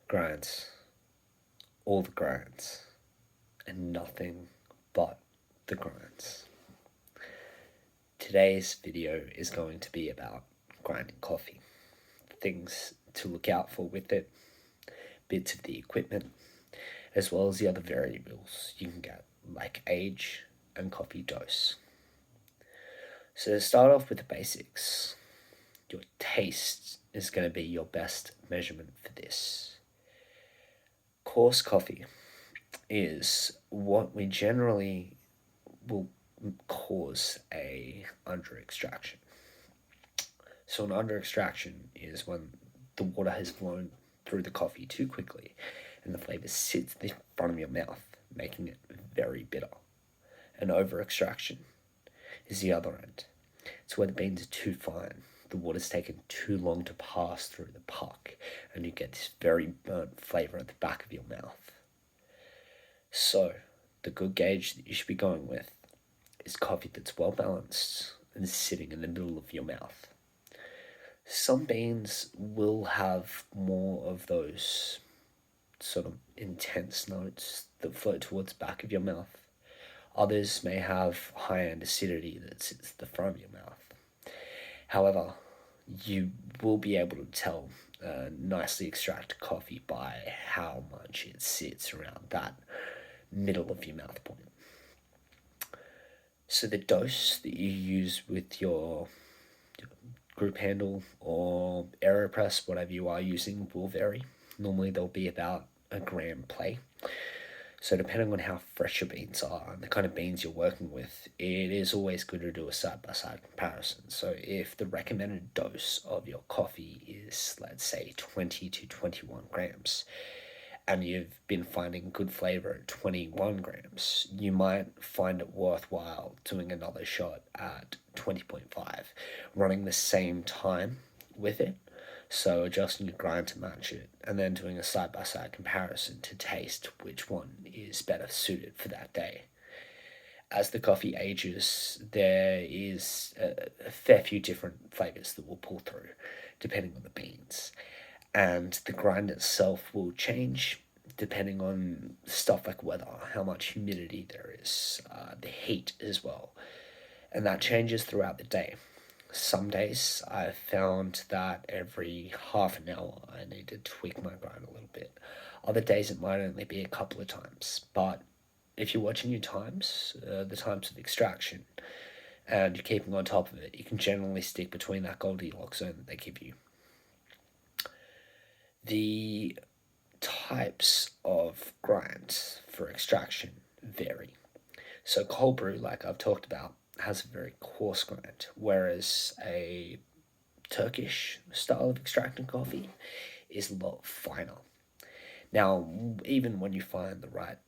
Grinds, all the grinds, and nothing but the grinds. Today's video is going to be about grinding coffee, things to look out for with it, bits of the equipment, as well as the other variables you can get, like age and coffee dose. So to start off with the basics, your taste is going to be your best measurement for this. Coarse coffee is what we generally will cause a under extraction. So an under extraction is when the water has flown through the coffee too quickly and the flavour sits in front of your mouth, making it very bitter. An over extraction is the other end. It's where the beans are too fine. The water's taken too long to pass through the puck, and you get this very burnt flavour at the back of your mouth. So, the good gauge that you should be going with is coffee that's well balanced and sitting in the middle of your mouth. Some beans will have more of those sort of intense notes that float towards the back of your mouth. Others may have high-end acidity that sits at the front of your mouth. However, you will be able to tell nicely extracted coffee by how much it sits around that middle of your mouth point. So the dose that you use with your group handle or AeroPress, whatever you are using, will vary. Normally there'll be about a gram play. So depending on how fresh your beans are and the kind of beans you're working with, it is always good to do a side-by-side comparison. So if the recommended dose of your coffee is, let's say, 20 to 21 grams, and you've been finding good flavor at 21 grams, you might find it worthwhile doing another shot at 20.5, running the same time with it. So adjusting your grind to match it, and then doing a side-by-side comparison to taste which one is better suited for that day. As the coffee ages, there is a fair few different flavors that will pull through, depending on the beans. And the grind itself will change depending on stuff like weather, how much humidity there is, the heat as well. And that changes throughout the day. Some days I've found that every half an hour I need to tweak my grind a little bit. Other days it might only be a couple of times. But if you're watching your times, the times of extraction, and you're keeping on top of it, you can generally stick between that Goldilocks zone that they give you. The types of grinds for extraction vary. So cold brew, like I've talked about, has a very coarse grind, whereas a Turkish style of extracting coffee is a lot finer. Now, even when you find the right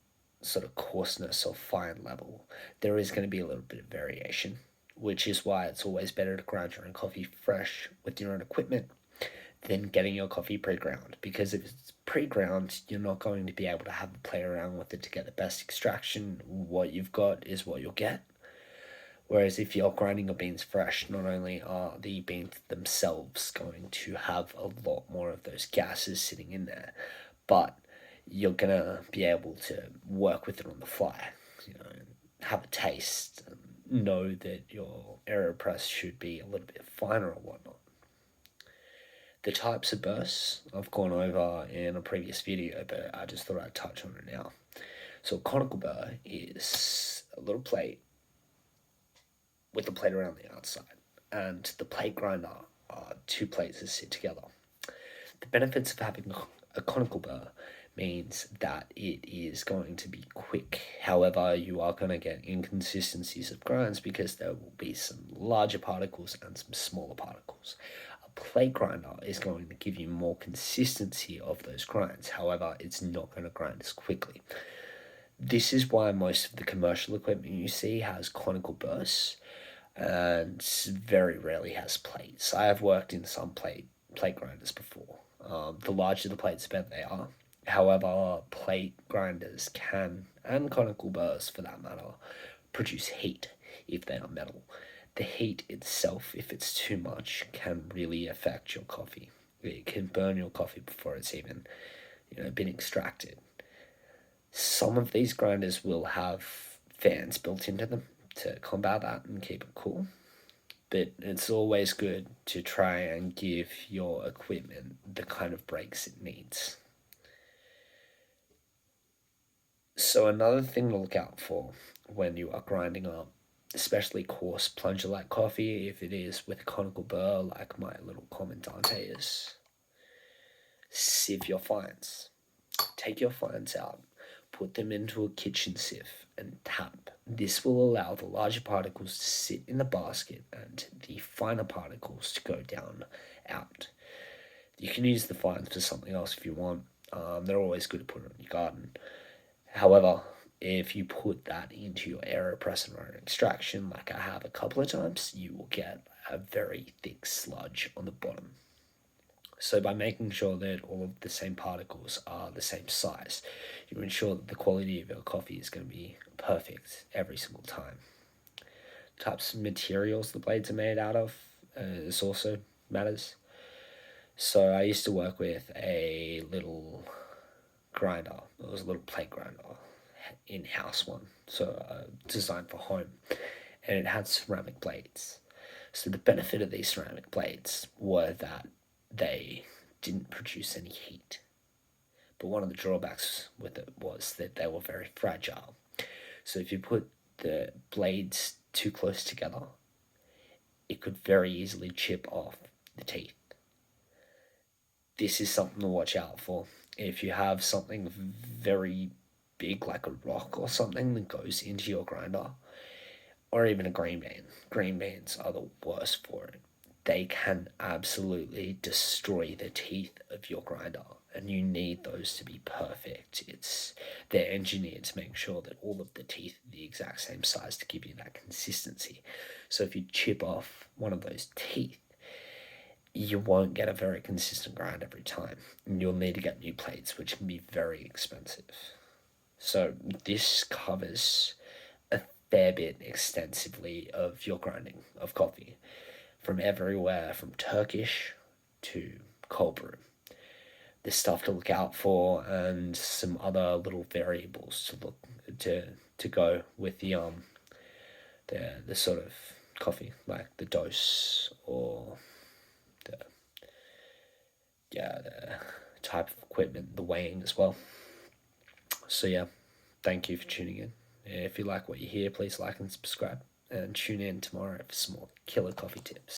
sort of coarseness or fine level, there is going to be a little bit of variation, which is why it's always better to grind your own coffee fresh with your own equipment than getting your coffee pre-ground, because if it's pre-ground, you're not going to be able to have to play around with it to get the best extraction. What you've got is what you'll get. Whereas if you're grinding your beans fresh, not only are the beans themselves going to have a lot more of those gases sitting in there, but you're gonna be able to work with it on the fly, have a taste, and know that your AeroPress should be a little bit finer or whatnot. The types of bursts I've gone over in a previous video, but I just thought I'd touch on it now. So a conical burr is a little plate with the plate around the outside, and the plate grinder are two plates that sit together. The benefits of having a conical burr means that it is going to be quick. However, you are going to get inconsistencies of grinds because there will be some larger particles and some smaller particles. A plate grinder is going to give you more consistency of those grinds. However, it's not going to grind as quickly. This is why most of the commercial equipment you see has conical bursts and very rarely has plates. I have worked in some plate grinders before. The larger the plates, the better they are. However, plate grinders can, and conical burrs for that matter, produce heat if they are metal. The heat itself, if it's too much, can really affect your coffee. It can burn your coffee before it's even been extracted. Some of these grinders will have fans built into them to combat that and keep it cool. But it's always good to try and give your equipment the kind of breaks it needs. So another thing to look out for when you are grinding up, especially coarse plunger like coffee, if it is with a conical burr like my little Comandante is, sieve your fines. Take your fines out, put them into a kitchen sieve and tap. This will allow the larger particles to sit in the basket and the finer particles to go down out. You can use the fines for something else if you want. They're always good to put in your garden. However, if you put that into your AeroPress and extraction, like I have a couple of times, you will get a very thick sludge on the bottom. So by making sure that all of the same particles are the same size, you ensure that the quality of your coffee is going to be perfect every single time. Types of materials the blades are made out of this also matters. So I used to work with a little grinder. It was a little plate grinder, in-house one, so designed for home, and it had ceramic blades. So the benefit of these ceramic blades were that they didn't produce any heat. But one of the drawbacks with it was that they were very fragile. So if you put the blades too close together, it could very easily chip off the teeth. This is something to watch out for. If you have something very big like a rock or something that goes into your grinder, or even a green beans are the worst for it. They can absolutely destroy the teeth of your grinder, and you need those to be perfect. They're engineered to make sure that all of the teeth are the exact same size to give you that consistency. So if you chip off one of those teeth, you won't get a very consistent grind every time, and you'll need to get new plates, which can be very expensive. So this covers a fair bit extensively of your grinding of coffee, from everywhere from Turkish to cold brew. There's stuff to look out for and some other little variables to look to go with the sort of coffee, like the dose or the the type of equipment, the weighing as well. So yeah, thank you for tuning in. If you like what you hear, please like and subscribe, and tune in tomorrow for some more killer coffee tips.